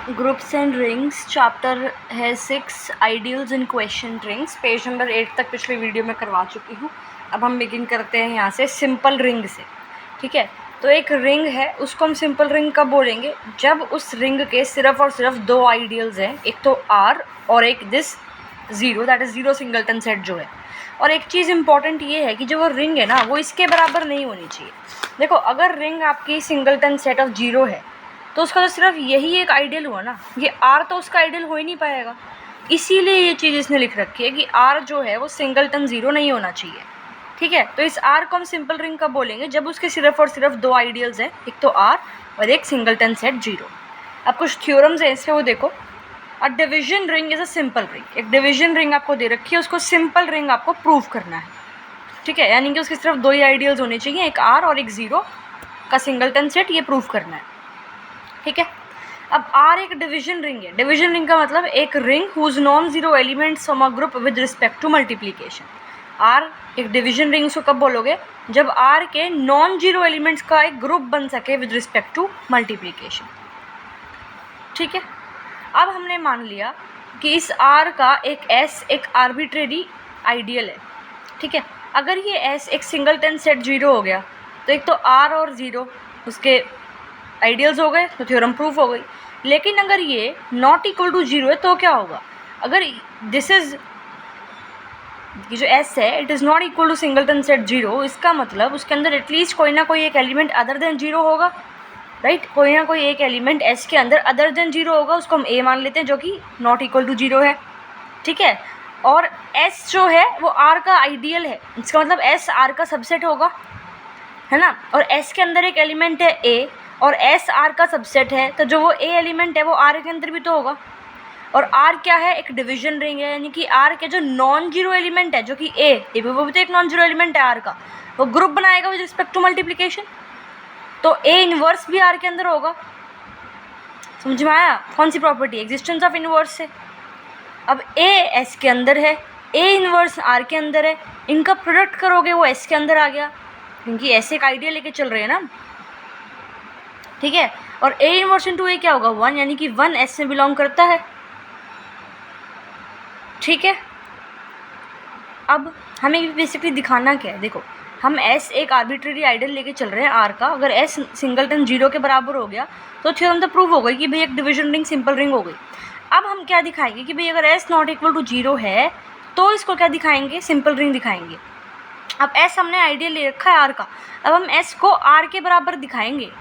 Groups and rings chapter है 6 ideals इन question rings. Page number 8 तक पिछले वीडियो में करवा चुकी हूँ। अब हम बिगिन करते हैं यहाँ से सिंपल रिंग से। ठीक है, तो एक रिंग है, उसको हम सिंपल रिंग कब बोलेंगे? जब उस रिंग के सिर्फ और सिर्फ दो आइडियल्स हैं, एक तो आर और एक this zero, that is zero singleton set जो है। और एक चीज़ इंपॉर्टेंट ये है कि जो वो रिंग है ना, वो इसके बराबर नहीं होनी चाहिए। देखो, अगर रिंग आपकी सिंगलटन सेट ऑफ जीरो है तो उसका तो सिर्फ यही एक आइडियल हुआ ना, ये आर तो उसका आइडियल हो ही नहीं पाएगा। इसीलिए ये चीज़ इसने लिख रखी है कि आर जो है वो सिंगलटन ज़ीरो नहीं होना चाहिए। ठीक है, तो इस आर को हम सिंपल रिंग कब बोलेंगे? जब उसके सिर्फ और सिर्फ दो आइडियल्स हैं, एक तो आर और एक सिंगलटन सेट जीरो। अब कुछ थ्योरम्स हैं इससे, वो देखो। A division ring is a simple ring. एक डिविजन रिंग आपको दे रखी है, उसको सिंपल रिंग आपको प्रूव करना है। ठीक है, यानी कि उसके सिर्फ दो ही आइडियल्स होने चाहिए, एक आर और एक ज़ीरो का सिंगलटन सेट, ये प्रूव करना है। ठीक है, अब आर एक डिवीजन रिंग है। डिवीजन रिंग का मतलब एक ring whose non zero elements from a group with respect to multiplication. R एक डिवीजन रिंग को कब बोलोगे? जब आर के नॉन जीरो एलिमेंट्स का एक ग्रुप बन सके विद रिस्पेक्ट टू मल्टीप्लिकेशन। ठीक है, अब हमने मान लिया कि इस आर का एक एस एक आर्बिट्रेरी आइडियल है। ठीक है, अगर ये एस एक सिंगलटन सेट जीरो हो गया तो एक तो आर और ज़ीरो उसके आइडियल्स हो गए, तो थ्योरम प्रूफ हो गई। लेकिन अगर ये नॉट इक्वल टू जीरो है तो क्या होगा? अगर दिस इज ये जो एस है, it is not equal to singleton set zero, इसका मतलब उसके अंदर एटलीस्ट कोई ना कोई एक एलिमेंट अदर देन जीरो होगा, राइट? कोई ना कोई एक एलिमेंट एस के अंदर अदर देन जीरो होगा, उसको हम ए मान लेते हैं, जो कि नॉट इक्वल टू जीरो है। ठीक है, और एस जो है वो आर का आइडियल है, इसका मतलब एस आर का सबसेट होगा, है ना? और एस के अंदर एक एलिमेंट है ए और एस आर का सबसेट है, तो जो वो ए एलिमेंट है वो आर के अंदर भी तो होगा। और आर क्या है? एक डिवीजन रिंग है, यानी कि आर के जो नॉन जीरो एलिमेंट है, जो कि ए वो भी तो एक नॉन जीरो एलिमेंट है आर का, वो ग्रुप बनाएगा विद रिस्पेक्ट टू मल्टीप्लिकेशन, तो ए इनवर्स भी आर के अंदर होगा। समझ में आया? कौन सी प्रॉपर्टी? एग्जिस्टेंस ऑफ इनवर्स से। अब ए एस के अंदर है, ए इनवर्स आर के अंदर है, इनका प्रोडक्ट करोगे वो एस के अंदर आ गया, क्योंकि ऐसे एक आइडिया लेके चल रहे हैं ना। ठीक है, और ए इनवर्स इंटू ए क्या होगा? वन, यानी कि वन एस में बिलोंग करता है। ठीक है, अब हमें बेसिकली दिखाना क्या है? देखो, हम एस एक आर्बिट्रेरी आइडियल लेके चल रहे हैं आर का। अगर एस सिंगलटन जीरो के बराबर हो गया तो थ्योरम तो प्रूव हो गई कि भाई एक डिवीजन रिंग सिंपल रिंग हो गई। अब हम क्या दिखाएंगे कि भाई अगर S not equal to zero है तो इसको क्या दिखाएंगे? सिंपल रिंग दिखाएंगे। अब एस हमने आइडियल ले रखा है आर का, अब हम एस को आर के बराबर दिखाएंगे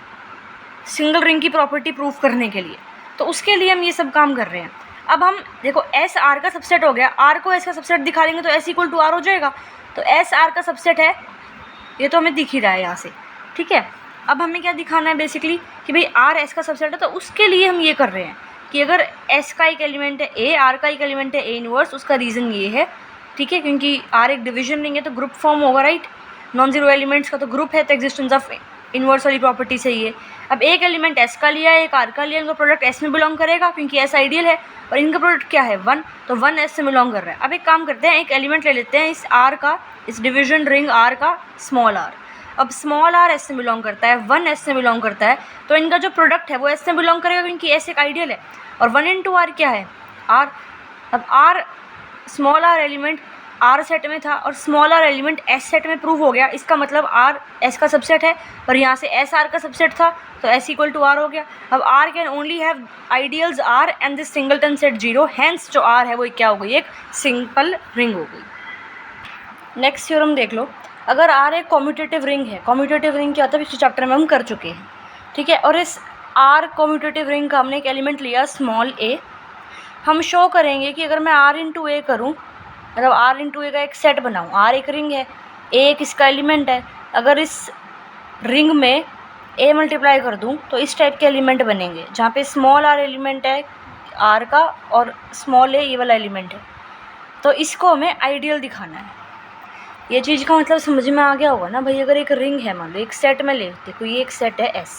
सिंगल रिंग की प्रॉपर्टी प्रूफ करने के लिए, तो उसके लिए हम ये सब काम कर रहे हैं। अब हम देखो, एस आर का सबसेट हो गया, आर को एस का सबसेट दिखा देंगे तो एस इक्वल टू आर हो जाएगा, तो एस आर का सबसेट है, ये तो हमें दिख ही रहा है यहाँ से। ठीक है, अब हमें क्या दिखाना है बेसिकली कि भाई आर एस का सबसेट है, तो उसके लिए हम ये कर रहे हैं कि अगर एस का एक एलिमेंट है ए, आर का एक एलिमेंट है ए इनवर्स, उसका रीज़न ये है। ठीक है, क्योंकि आर एक डिवीजन रिंग है तो ग्रुप फॉर्म होगा, राइट? नॉन जीरो एलिमेंट्स का तो ग्रुप है, तो एग्जिस्टेंस ऑफ इनवर्स वाली प्रॉपर्टी सही है। अब एक एलिमेंट एस का लिया है, एक आर का लिया, इनका प्रोडक्ट एस में बिलोंग करेगा क्योंकि एस आइडियल है, और इनका प्रोडक्ट क्या है? वन, तो वन एस से बिलोंग कर रहा है। अब एक काम करते हैं, एक एलिमेंट ले लेते हैं इस आर का, इस डिवीजन रिंग आर का, स्मॉल आर। अब स्मॉल आर एस से बिलोंग करता है, वन एस से बिलोंग करता है, तो इनका जो प्रोडक्ट है वो एस से बिलोंग करेगा क्योंकि एस एक आइडियल है, और वन इंटू आर क्या है? आर। अब R small r element R set में था और small r element S set में प्रूव हो गया, इसका मतलब आर एस का सबसेट है, पर यहाँ से एस आर का सबसेट था, तो एस इक्वल टू आर हो गया। अब R can only have ideals R and this singleton set zero, hence जो आर है वो क्या हो गई? एक सिंपल रिंग हो गई। नेक्स्ट थ्योरम देख लो, अगर आर एक कॉम्यूटेटिव रिंग है, कॉम्यूटेटिव रिंग क्या होता है पिछले चैप्टर में हम कर चुके हैं। ठीक है, और इस आर कॉम्यूटेटिव रिंग का हमने एक एलिमेंट लिया स्मॉल ए। हम शो करेंगे कि अगर मैं आर इंटू ए करूँ, मतलब आर इंटू ए का एक सेट बनाऊँ, आर एक रिंग है, ए एक इसका एलिमेंट है, अगर इस रिंग में ए मल्टीप्लाई कर दूँ तो इस टाइप के एलिमेंट बनेंगे, जहाँ पे स्मॉल आर एलिमेंट है आर का और स्मॉल ए ये वाला एलिमेंट है, तो इसको हमें आइडियल दिखाना है। ये चीज़ का मतलब समझ में आ गया होगा ना भाई? अगर एक रिंग है, मान लो एक सेट में ले, देखो ये एक सेट है एस,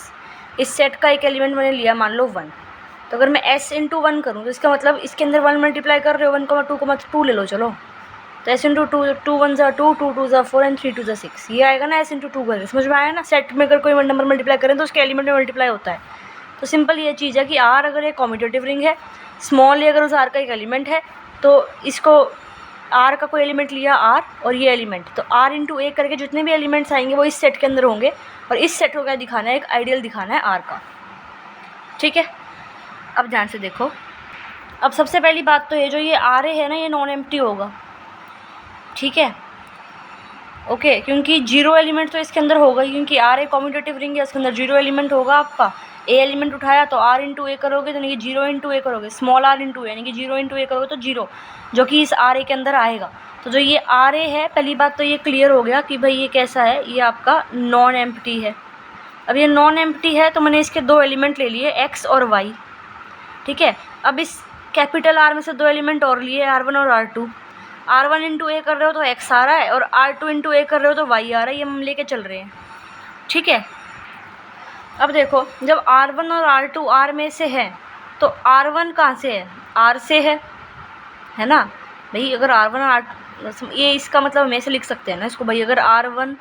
इस सेट का एक एलिमेंट मैंने लिया मान लो वन, तो अगर मैं एस इंटू वन करूँ तो इसका मतलब इसके अंदर वन मल्टीप्लाई कर रहे हो, 1,2,2 ले लो चलो, तो S into two, two one ज़ा टू, टू टू ज़ा फोर एंड थ्री टू ज़ा सिक्स, ये आएगा ना एस इंटू टू कर। समझ में आया ना? सेट में अगर कोई नंबर मल्टीप्लाई करें तो उसके एलिमेंट में मल्टीप्लाई होता है, तो सिंपल ये चीज़ है कि आर अगर एक कॉम्यूटेटिव रिंग है, स्मॉल अगर उस आर का एक एलिमेंट है, तो इसको आर का कोई एलिमेंट लिया आर और ये एलिमेंट, तो आर इंटू ए करके जितने भी एलिमेंट्स आएंगे वो इस सेट के अंदर होंगे, और इस सेट को क्या दिखाना है, एक आइडियल दिखाना है आर का। ठीक है, अब ध्यान से देखो। अब सबसे पहली बात तो ये जो ये आर ए है ना, ये नॉन एम्प्टी होगा। ठीक है, ओके, क्योंकि जीरो एलिमेंट तो इसके अंदर होगा ही, क्योंकि आर ए कॉम्यूटेटिव रिंग है, इसके अंदर जीरो एलिमेंट होगा आपका। ए एलिमेंट उठाया तो आर इंटू ए करोगे तो यानी कि जीरो इंटू ए करोगे, स्मॉल आर इंटू ए यानी कि जीरो इंटू ए करोगे तो जीरो, जो कि इस आर ए के अंदर आएगा। तो जो ये आर ए है, पहली बात तो ये क्लियर हो गया कि भाई ये कैसा है, ये आपका नॉन एम्प्टी है। अब ये नॉन एम्प्टी है तो मैंने इसके दो एलिमेंट ले लिए, एक्स और वाई। ठीक है, अब इस कैपिटल आर में से दो एलिमेंट और लिए, R1 और R2। R1 इंटू ए कर रहे हो तो x आ रहा है, और R2 इंटू ए कर रहे हो तो y आ रहा है, ये हम लेके चल रहे हैं। ठीक है, अब देखो, जब R1 और R2 R में से है तो R1 कहाँ से है, R से है ना भाई। अगर R1 और R, ये इसका मतलब हम ऐसे लिख सकते हैं ना इसको भाई, अगर R1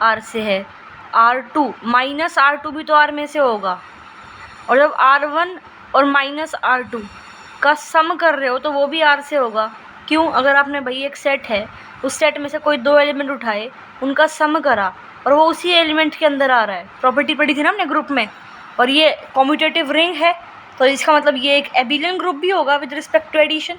R से है, R2 माइनस R2 भी तो R में से होगा, और जब R1 और माइनस R2 का सम कर रहे हो तो वो भी R से होगा। क्यों, अगर आपने भाई एक सेट है, उस सेट में से कोई दो एलिमेंट उठाए, उनका सम करा, और वो उसी एलिमेंट के अंदर आ रहा है, प्रॉपर्टी पढ़ी थी ना हमने ग्रुप में, और ये कॉम्यूटेटिव रिंग है, तो इसका मतलब ये एक एबिलियन ग्रुप भी होगा विद रिस्पेक्ट टू एडिशन।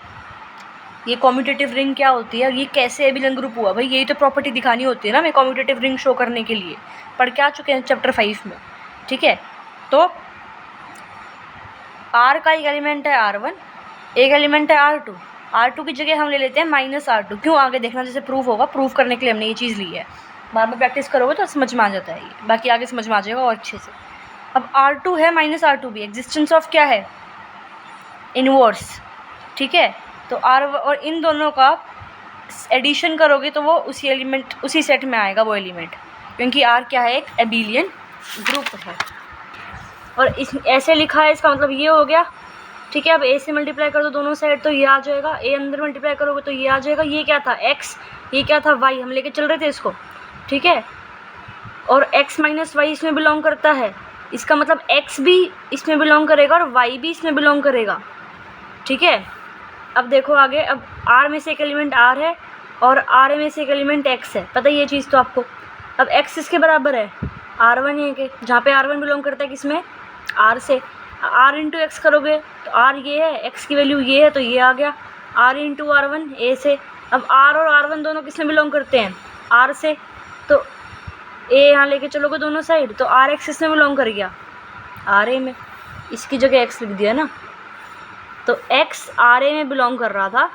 ये कॉम्यूटेटिव रिंग क्या होती है, ये कैसे एबिलियन ग्रुप हुआ, भाई यही तो प्रॉपर्टी दिखानी होती है ना हमें कॉम्यूटेटिव रिंग शो करने के लिए, पढ़ के आ चुके हैं चैप्टर 5 में। ठीक है, तो R का एक एलिमेंट है R1, एक एलिमेंट है R2। R2 की जगह हम ले लेते हैं माइनस R2। क्यों, आगे देखना जैसे प्रूफ होगा, प्रूफ करने के लिए हमने ये चीज़ ली है, बार बार प्रैक्टिस करोगे तो समझ में आ जाता है ये, बाकी आगे समझ में आ जाएगा और अच्छे से। अब R2 है माइनस R2 भी, एग्जिस्टेंस ऑफ क्या है, इनवर्स। ठीक है, तो R और इन दोनों का एडिशन करोगे तो वो उसी एलिमेंट, उसी सेट में आएगा वो एलिमेंट, क्योंकि R क्या है, एक एबिलियन ग्रुप है। और इस ऐसे लिखा है, इसका मतलब ये हो गया। ठीक है, अब ए से मल्टीप्लाई कर दो दोनों साइड तो ये आ जाएगा, ए अंदर मल्टीप्लाई करोगे तो ये आ जाएगा। ये क्या था, एक्स, ये क्या था, वाई, हम लेके चल रहे थे इसको। ठीक है, और एक्स माइनस वाई इसमें बिलोंग करता है, इसका मतलब एक्स भी इसमें बिलोंग करेगा और वाई भी इसमें बिलोंग करेगा। ठीक है, अब देखो आगे, अब आर में से एक एलिमेंट आर है और आर में से एक एलिमेंट एक्स है, पता है ये चीज़ तो आपको। अब एक्स इसके बराबर है R1 है के, जहाँ पे R1 बिलोंग करता है किसमें, R से। R इंटू एक्स करोगे तो R ये है, एक्स की वैल्यू ये है तो ये आ गया, R इंटू R1 ए से। अब R और R1 दोनों किसमें बिलोंग करते हैं, R से, तो ए यहाँ लेके चलोगे दोनों साइड तो आर एक्स इसमें बिलोंग कर गया, आर ए में, इसकी जगह एक्स लिख दिया ना। तो एक्स आर ए में बिलोंग कर रहा था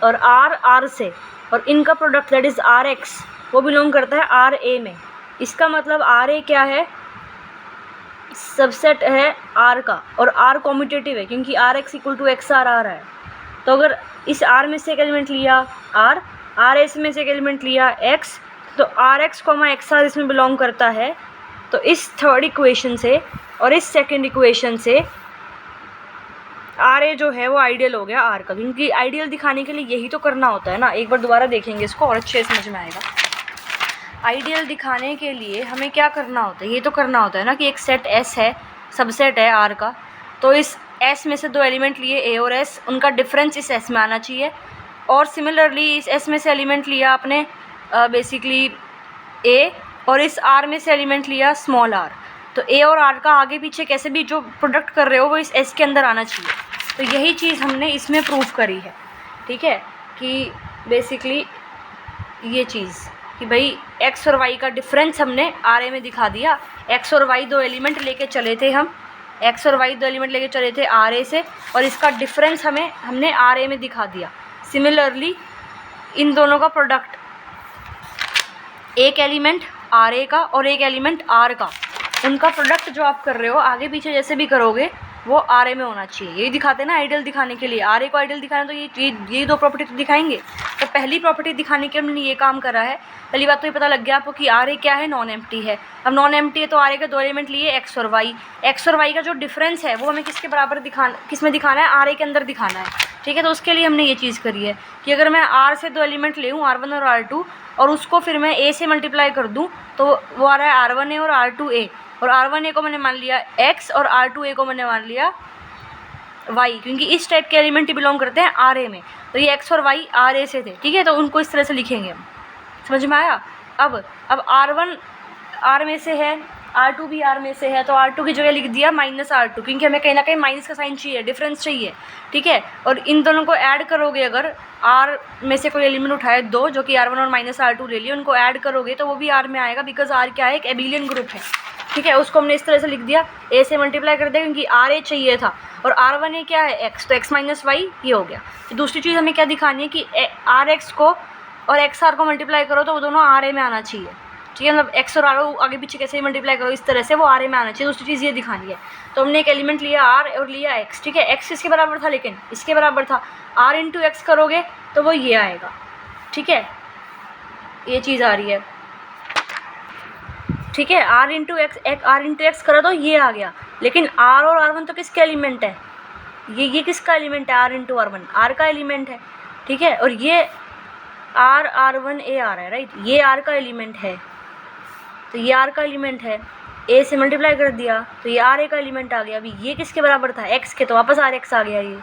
और आर आर से, और इनका product that is R X वो बिलोंग करता है आर ए में। इसका मतलब आर ए क्या है, सबसेट है आर का, और आर कॉम्यूटेटिव है क्योंकि R X equal to X R आ रहा है। तो अगर इस आर में से एक एलिमेंट लिया आर, आर एस में से एक एलिमेंट लिया एक्स, तो R X comma X R इसमें बिलोंग करता है। तो इस थर्ड इक्वेशन से और इस सेकंड इक्वेशन से आर ए जो है वो आइडियल हो गया आर का, क्योंकि आइडियल दिखाने के लिए यही तो करना होता है ना। एक बार दोबारा देखेंगे इसको और अच्छे से समझ में आएगा। आइडियल दिखाने के लिए हमें क्या करना होता है, ये तो करना होता है ना कि एक सेट एस है, सबसेट है आर का, तो इस एस में से दो एलिमेंट लिए ए और एस, उनका डिफरेंस इस एस में आना चाहिए। और सिमिलरली इस एस में से एलिमेंट लिया आपने बेसिकली ए, और इस आर में से एलिमेंट लिया स्मॉल आर, तो ए और आर का आगे पीछे कैसे भी जो प्रोडक्ट कर रहे हो वो इस एस के अंदर आना चाहिए। तो यही चीज़ हमने इसमें प्रूफ करी है। ठीक है, कि बेसिकली ये चीज़ कि भाई एक्स और वाई का डिफरेंस हमने आर ए में दिखा दिया। एक्स और वाई दो एलिमेंट लेके चले थे हम, एक्स और वाई दो एलिमेंट लेके चले थे आर ए से, और इसका डिफरेंस हमने आर ए में दिखा दिया। सिमिलरली इन दोनों का प्रोडक्ट, एक एलिमेंट आर ए का और एक एलिमेंट आर का, उनका प्रोडक्ट जो आप कर रहे हो आगे पीछे जैसे भी करोगे वो आर ए में होना चाहिए। यही दिखाते हैं ना आइडियल दिखाने के लिए, आर ए को आइडियल दिखाना तो ये दो प्रॉपर्टी तो दिखाएंगे। तो पहली प्रॉपर्टी दिखाने के हमने ये काम करा है। पहली बात तो ये पता लग गया आपको कि आर ए क्या है, नॉन एम्प्टी है। अब नॉन एम्प्टी है तो आर ए के दो एलिमेंट लिए एक्स और वाई, एक्स और वाई का जो डिफरेंस है वो हमें किसके बराबर किस में दिखाना है, आर ए के अंदर दिखाना है। ठीक है, तो उसके लिए हमने ये चीज़ करी है कि अगर मैं आर से दो एलिमेंट ले हूँ R1 और R2, और उसको फिर मैं ए से मल्टीप्लाई कर दूँ तो वो आ रहा है R1 ए और R2 ए, और R1A को मैंने मान लिया x और R2A को मैंने मान लिया y, क्योंकि इस टाइप के एलिमेंट ही बिलोंग करते हैं RA में। तो ये x और y RA से थे, ठीक है, तो उनको इस तरह से लिखेंगे हम। समझ में आया? अब R1 R में से है, R2 भी R में से है, तो R2 की जगह लिख दिया -R2, क्योंकि हमें कहीं ना कहीं माइनस का साइन चाहिए, डिफरेंस चाहिए, ठीक है। और इन दोनों को ऐड करोगे, अगर R में से कोई एलिमेंट उठाए दो, जो कि R1 और -R2 ले लिए, उनको ऐड करोगे तो वो भी R में आएगा, बिकॉज R क्या है, एक एबिलियन ग्रुप है, ठीक है। उसको हमने इस तरह से लिख दिया, A से मल्टीप्लाई कर दिया, क्योंकि RA चाहिए था, और R1A क्या है, x, तो x - y ये हो गया। तो दूसरी चीज़ हमें क्या दिखानी है कि RX को और XR को मल्टीप्लाई करो तो वो दोनों RA में आना चाहिए, ठीक है। मतलब x और R आगे पीछे कैसे ही मल्टीप्लाई करो इस तरह से वो RA में आना चाहिए। दूसरी चीज़ ये दिखानी है। तो हमने एक एलिमेंट लिया R और लिया x, ठीक है। x इसके बराबर था, लेकिन इसके बराबर था, R × x करोगे तो वो ये आएगा, ठीक है, ये चीज़ आ रही है, ठीक है। R × x करा तो ये आ गया, लेकिन R और R1 तो किसके एलिमेंट है, ये किसका एलिमेंट है, R × R1 R का एलिमेंट है, ठीक है। और ये R1A आ रहा है, राइट, ये R का एलिमेंट है, तो ये R का एलिमेंट है, A से मल्टीप्लाई कर दिया तो ये RA का एलिमेंट आ गया। अभी ये किसके बराबर था, x के, तो वापस RX आ गया ये,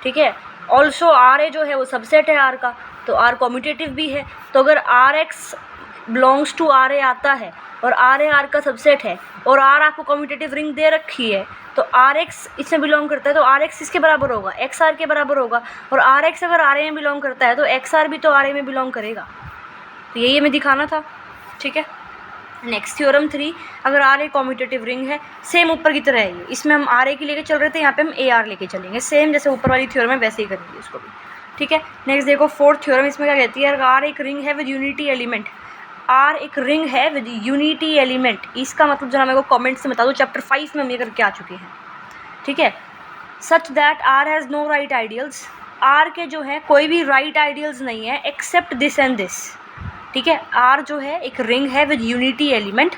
ठीक है। ऑल्सो RA जो है वो सबसेट है R का, तो R कॉम्यूटेटिव भी है। तो अगर RX बिलोंग्स टू RA आता है और RA R का सबसेट है और R आपको कॉम्यूटेटिव रिंग दे रखी है, तो RX इसमें बिलोंग करता है, तो RX इसके बराबर होगा, XR के बराबर होगा। और RX अगर RA में बिलोंग करता है तो XR भी तो RA में बिलोंग करेगा। तो यही हमें दिखाना था, ठीक है। नेक्स्ट थ्योरम 3, अगर RA कॉम्यूटेटिव रिंग है, सेम ऊपर की तरह है ये, इसमें हम RA की लेके चल रहे थे, यहाँ पे हम AR लेके चलेंगे, सेम जैसे ऊपर वाली थ्योरम है वैसे ही करेंगे इसको भी, ठीक है। नेक्स्ट देखो फोर्थ थ्योरम, इसमें क्या कहती है, अगर R एक रिंग है विद यूनिटी एलिमेंट, R एक रिंग है विद यूनिटी एलिमेंट, इसका मतलब जरा मेरे को कमेंट से बता दो, चैप्टर 5 में हम ये करके आ चुके हैं, ठीक है। Such that R has no right ideals, R के जो है कोई भी राइट आइडियल्स नहीं है एक्सेप्ट दिस एंड दिस, ठीक है। R जो है एक रिंग है with unity element,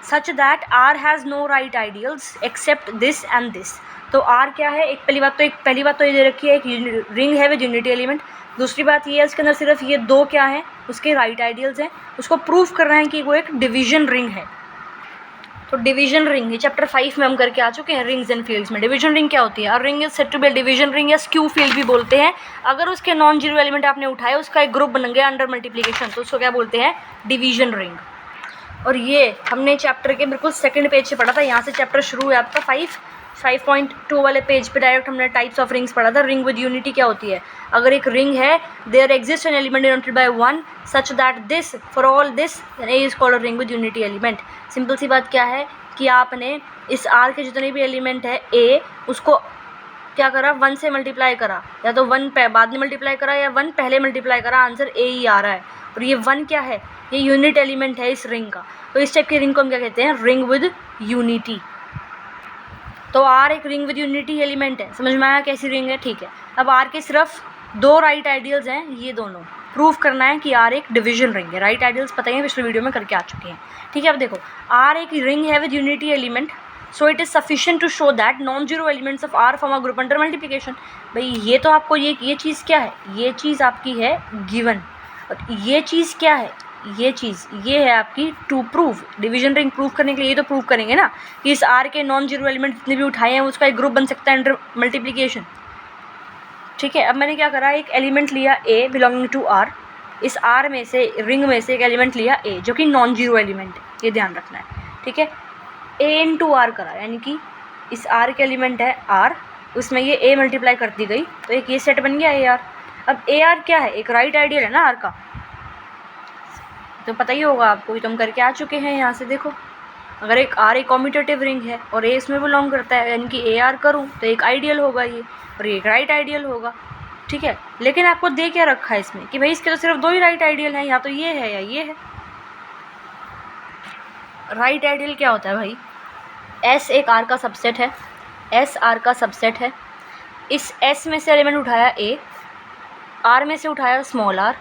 such that R has no right ideals except this and this. तो R क्या है, पहली बात तो ये दे रखी है, एक रिंग है विद यूनिटी एलिमेंट। दूसरी बात ये है इसके अंदर सिर्फ ये दो क्या हैं, उसके राइट आइडियल्स हैं, उसको प्रूफ करना है कि वो एक डिवीजन रिंग है। तो डिवीजन रिंग ये चैप्टर 5 में हम करके आ चुके हैं, रिंग्स एंड फील्ड्स में। डिवीजन रिंग क्या होती है, ring is said to be division ring या स्क्यू फील्ड भी बोलते हैं। अगर उसके नॉन जीरो एलिमेंट आपने उठाए, उसका एक ग्रुप बन गया अंडर मल्टीप्लिकेशन, तो उसको क्या बोलते हैं, डिवीजन रिंग। और ये हमने चैप्टर के बिल्कुल सेकंड पेज से पढ़ा था, यहाँ से चैप्टर शुरू है आपका 5.2 वाले पेज पे डायरेक्ट हमने टाइप्स ऑफ रिंग्स पढ़ा था। रिंग विद यूनिटी क्या होती है, अगर एक रिंग है, there exist an element denoted by 1 such that this for all this A is called a ring with unity element. Simple सी बात क्या है कि आपने इस R के जितने भी एलिमेंट है A, उसको क्या करा, 1 से मल्टीप्लाई करा, या तो 1 बाद में मल्टीप्लाई करा या 1 पहले मल्टीप्लाई करा, आंसर A ही आ रहा है। और ये 1 क्या है, ये यूनिट एलिमेंट है इस रिंग का। तो इस टाइप की रिंग को हम क्या कहते हैं, रिंग विद यूनिटी। तो R एक रिंग विद यूनिटी एलिमेंट है, समझ में आया कैसी रिंग है, ठीक है। अब R के सिर्फ दो राइट आइडियल्स हैं, ये दोनों प्रूफ करना है कि R एक डिवीजन रिंग है। राइट आइडियल्स पता है, पिछले वीडियो में करके आ चुके हैं, ठीक है। अब देखो R एक रिंग है with unity element, so it is sufficient to show that non zero elements of R form a group under multiplication. भाई ये तो आपको ये चीज़ क्या है, ये चीज़ आपकी है गिवन, और ये चीज़ क्या है, ये चीज़ ये है आपकी to prove. Division ring prove करने के लिए ये तो प्रूव करेंगे ना कि इस R के नॉन जीरो एलिमेंट जितने भी उठाए हैं उसका एक ग्रुप बन सकता है अंडर मल्टीप्लिकेशन, ठीक है। अब मैंने क्या करा, एक एलिमेंट लिया A बिलोंगिंग टू R, इस R में से रिंग में से एक एलिमेंट लिया A जो कि नॉन जीरो एलिमेंट है, ये ध्यान रखना है, ठीक है। A × R करा, यानी कि इस R के एलिमेंट है R, उसमें ये A मल्टीप्लाई कर दी गई, तो एक ये सेट बन गया AR। अब AR क्या है, एक राइट आइडियल है ना R का, तो पता ही होगा आपको, तो हम करके आ चुके हैं। यहाँ से देखो, अगर एक R एक कॉम्यूटेटिव रिंग है और A इसमें बिलोंग करता है, यानी कि AR करूँ तो एक आइडियल होगा ये, और ये एक राइट आइडियल होगा, ठीक है। लेकिन आपको दे क्या रखा है इसमें कि भाई इसके तो सिर्फ दो ही राइट आइडियल हैं, या तो ये है या ये है। राइट आइडियल क्या होता है भाई, S एक R का सबसेट है, S R का सबसेट है, इस S में से एलिमेंट उठाया A, R में से उठाया स्मॉल r,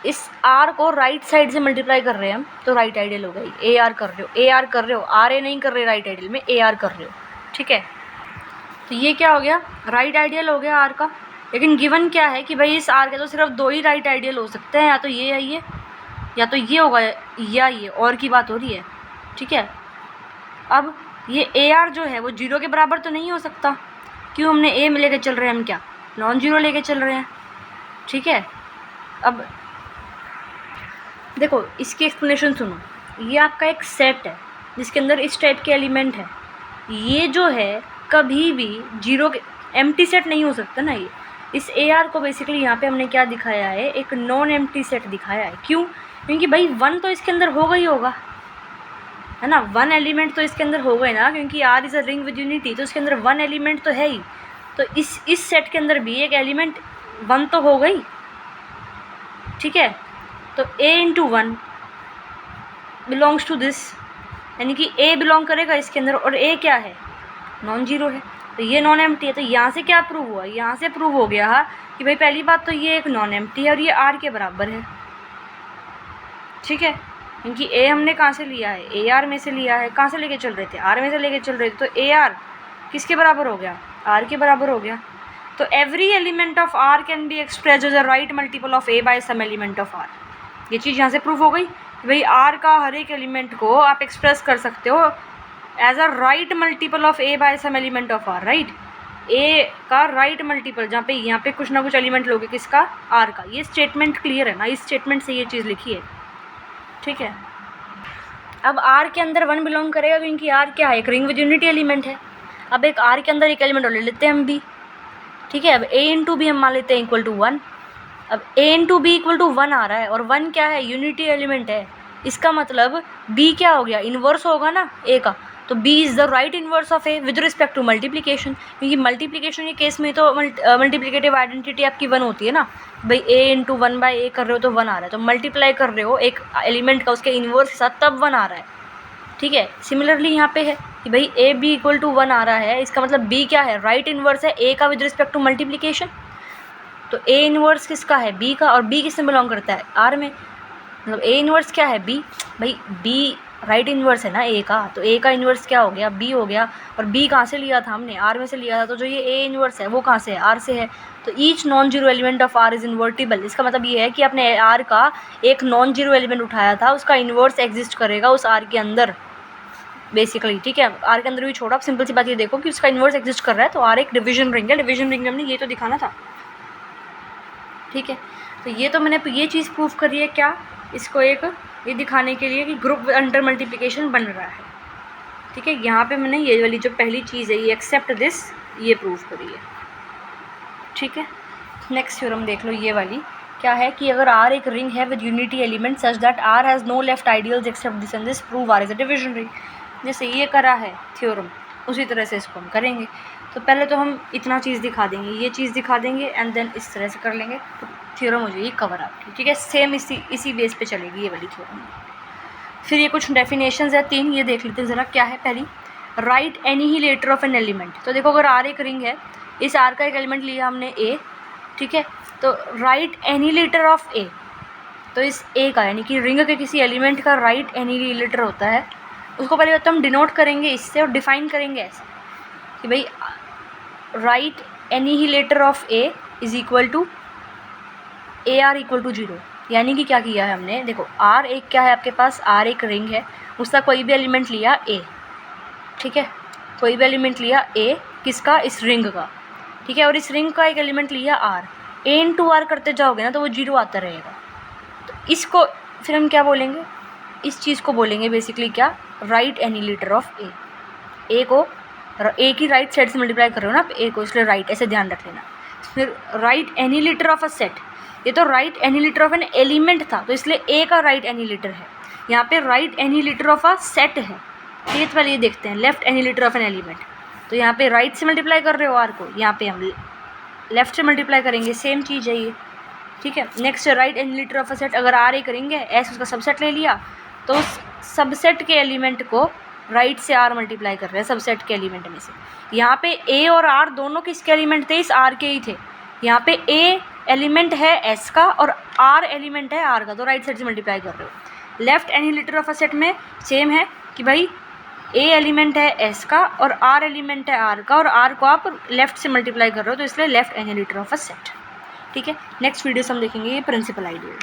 इस R को राइट साइड से मल्टीप्लाई कर रहे हैं हम, तो राइट आइडियल हो गई। AR कर रहे हो, AR कर रहे हो, RA नहीं कर रहे राइट आइडियल में, AR कर रहे हो, ठीक है। तो ये क्या हो गया, राइट आइडियल हो गया R का। लेकिन गिवन क्या है कि भाई इस R के तो सिर्फ दो ही राइट आइडियल हो सकते हैं, या तो ये या ये, या तो ये होगा या ये, और की बात हो रही है, ठीक है। अब ये ए आर जो है वो 0 के बराबर तो नहीं हो सकता, क्यों? हमने ए में लेके चल रहे हैं, हम क्या नॉन जीरो लेके चल रहे हैं, ठीक है। अब देखो इसकी एक्सप्लेनेशन सुनो, ये आपका एक सेट है जिसके अंदर इस टाइप के एलिमेंट है, ये जो है कभी भी 0 के एम्प्टी सेट नहीं हो सकता ना। ये इस ए आर को बेसिकली यहाँ पे हमने क्या दिखाया है, एक नॉन एम्प्टी सेट दिखाया है। क्यों? क्योंकि भाई 1 तो इसके अंदर होगा ही होगा, है ना, 1 एलिमेंट तो इसके अंदर होगा ही ना, क्योंकि R is a ring with unity, तो इसके अंदर 1 एलिमेंट तो है ही। तो इस सेट के अंदर भी एक एलिमेंट 1 तो होगा ही, ठीक है। तो a into 1 belongs to this, यानी कि a बिलोंग करेगा इसके अंदर, और a क्या है, नॉन जीरो है, तो ये नॉन एम्प्टी है। तो यहाँ से क्या प्रूव हुआ, यहाँ से प्रूव हो गया कि भाई पहली बात तो ये एक नॉन एम्प्टी है और ये r के बराबर है, ठीक है। क्योंकि a हमने कहाँ से लिया है, ए आर में से लिया है, कहाँ से लेके चल रहे थे, r में से लेके चल रहे थे, तो ए आर किसके बराबर हो गया, r के बराबर हो गया। तो every element of r can be express as a right multiple of a by some element of r। ये चीज़ यहाँ से प्रूव हो गई कि भाई r का हर एक एलिमेंट को आप एक्सप्रेस कर सकते हो as a right multiple of a by some element of r, right. a का राइट मल्टीपल, जहाँ पे यहाँ पे कुछ ना कुछ एलिमेंट लोगे किसका, r का। ये स्टेटमेंट क्लियर है ना, इस स्टेटमेंट से ये चीज़ लिखी है, ठीक है। अब r के अंदर 1 बिलोंग करेगा, क्योंकि r क्या है, एक रिंग विद यूनिटी एलिमेंट है। अब एक r के अंदर एक एलिमेंट और ले लेते हैं हम b, ठीक है। अब a इंटू बी हम मान लेते हैं इक्वल टू 1। अब a into b equal to 1 आ रहा है, और 1 क्या है, यूनिटी एलिमेंट है। इसका मतलब b क्या हो गया, इन्वर्स होगा ना a का, तो b is the right inverse of a with respect to multiplication, क्योंकि मल्टीप्लिकेशन के केस में तो मल्टीप्लिकेटिव आइडेंटिटी आपकी 1 होती है ना। भाई a इंटू 1 बाई ए कर रहे हो तो 1 आ रहा है, तो मल्टीप्लाई कर रहे हो एक एलिमेंट का उसके इन्वर्स के साथ, तब 1 आ रहा है, ठीक है। सिमिलरली यहाँ पे है कि भाई ए बी इक्वल टू 1 आ रहा है, इसका मतलब बी क्या है, राइट इन्वर्स है ए का विद रिस्पेक्ट टू मल्टीप्लिकेशन। तो ए इन्वर्स किसका है, बी का, और बी किस में बिलोंग करता है, आर में। मतलब ए इन्वर्स क्या है, बी। भाई बी राइट इन्वर्स है ना ए का, तो ए का इन्वर्स क्या हो गया, बी हो गया। और बी कहाँ से लिया था हमने, आर में से लिया था, तो जो ये ए इन्वर्स है वो कहाँ से है, आर से है। तो each non zero element of R is invertible. इसका मतलब ये है कि आपने आर का एक नॉन जीरो एलिमेंट उठाया था, उसका इन्वर्स एग्जिस्ट करेगा उस आर के अंदर बेसिकली, ठीक है। आर के अंदर भी छोड़ा, आप सिंपल सी बात ये देखो कि उसका इन्वर्स एग्जिस्ट कर रहा है, तो आर एक डिवीजन रिंग है। डिवीजन रिंग में हमने ये तो दिखाना था, ठीक है। तो ये तो मैंने ये चीज़ प्रूव करी है, क्या, इसको एक ये दिखाने के लिए कि ग्रुप अंडर मल्टीप्लिकेशन बन रहा है, ठीक है। यहाँ पे मैंने ये वाली जो पहली चीज़ है, ये एक्सेप्ट दिस, ये प्रूव करी है, ठीक है। नेक्स्ट थ्योरम देख लो, ये वाली क्या है कि अगर R एक रिंग है with unity element such that R has no left ideals except this and this, prove R is a division ring. जैसे ये करा है थ्योरम, उसी तरह से इसको हम करेंगे। तो पहले तो हम इतना चीज़ दिखा देंगे, ये चीज़ दिखा देंगे, एंड देन इस तरह से कर लेंगे, तो थ्योरम हो जाएगी कवर आपकी, ठीक है। सेम इसी बेस पे चलेगी ये वाली थ्योरम। फिर ये कुछ डेफिनेशंस है 3, ये देख लेते हैं ज़रा क्या है। पहली, right annihilator of an element. तो देखो अगर R एक रिंग है, इस R का एक एलिमेंट लिया हमने A, ठीक है, तो राइट एनिहिलेटर ऑफ A, तो इस A का यानी कि रिंग के किसी एलिमेंट का राइट एनिहिलेटर होता है, उसको पहले तो हम डिनोट करेंगे इससे और डिफाइन करेंगे ऐसे कि भाई right annihilator of A is equal to AR equal to 0। यानी कि क्या किया है हमने, देखो R एक क्या है आपके पास, R एक रिंग है, उसका कोई भी एलिमेंट लिया A, ठीक है, कोई भी एलिमेंट लिया A किसका, इस रिंग का, ठीक है, और इस रिंग का एक एलिमेंट लिया R, A इंटू R करते जाओगे ना तो वो 0 आता रहेगा। तो इसको फिर हम क्या बोलेंगे, इस चीज़ को बोलेंगे बेसिकली क्या, राइट एनिहिलेटर ऑफ A को A की राइट साइड से मल्टीप्लाई कर रहे हो ना आप A को, इसलिए राइट, ऐसे ध्यान रख लेना। फिर right annihilator of a set, ये तो right annihilator of an element था, तो इसलिए A का राइट एनिहिलेटर है। यहाँ पे right annihilator of a set है, ये पहले ये देखते हैं, लेफ्ट एनिहिलेटर ऑफ एन एलिमेंट। तो यहाँ पे राइट से मल्टीप्लाई कर रहे हो R को, यहाँ पे हम लेफ्ट से मल्टीप्लाई करेंगे, सेम चीज़ है ये, ठीक है। Next, right annihilator of a set, अगर R एक रिंग है, S उसका सबसेट ले लिया, तो उस सबसेट के एलिमेंट को राइट से R मल्टीप्लाई कर रहे हैं सबसेट के एलिमेंट में से। यहाँ पे A और R दोनों किसके एलिमेंट थे, इस R के ही थे। यहाँ पे A एलिमेंट है S का और R एलिमेंट है R का, तो राइट साइड से मल्टीप्लाई कर रहे हो। लेफ्ट एनिहिलेटर ऑफ अ सेट में सेम है कि भाई A एलिमेंट है S का और R एलिमेंट है R का, और R को आप लेफ्ट से मल्टीप्लाई कर रहे हो, तो इसलिए लेफ्ट एनिहिलेटर ऑफ अ सेट, ठीक है। नेक्स्ट वीडियो से हम देखेंगे ये प्रिंसिपल आइडियल।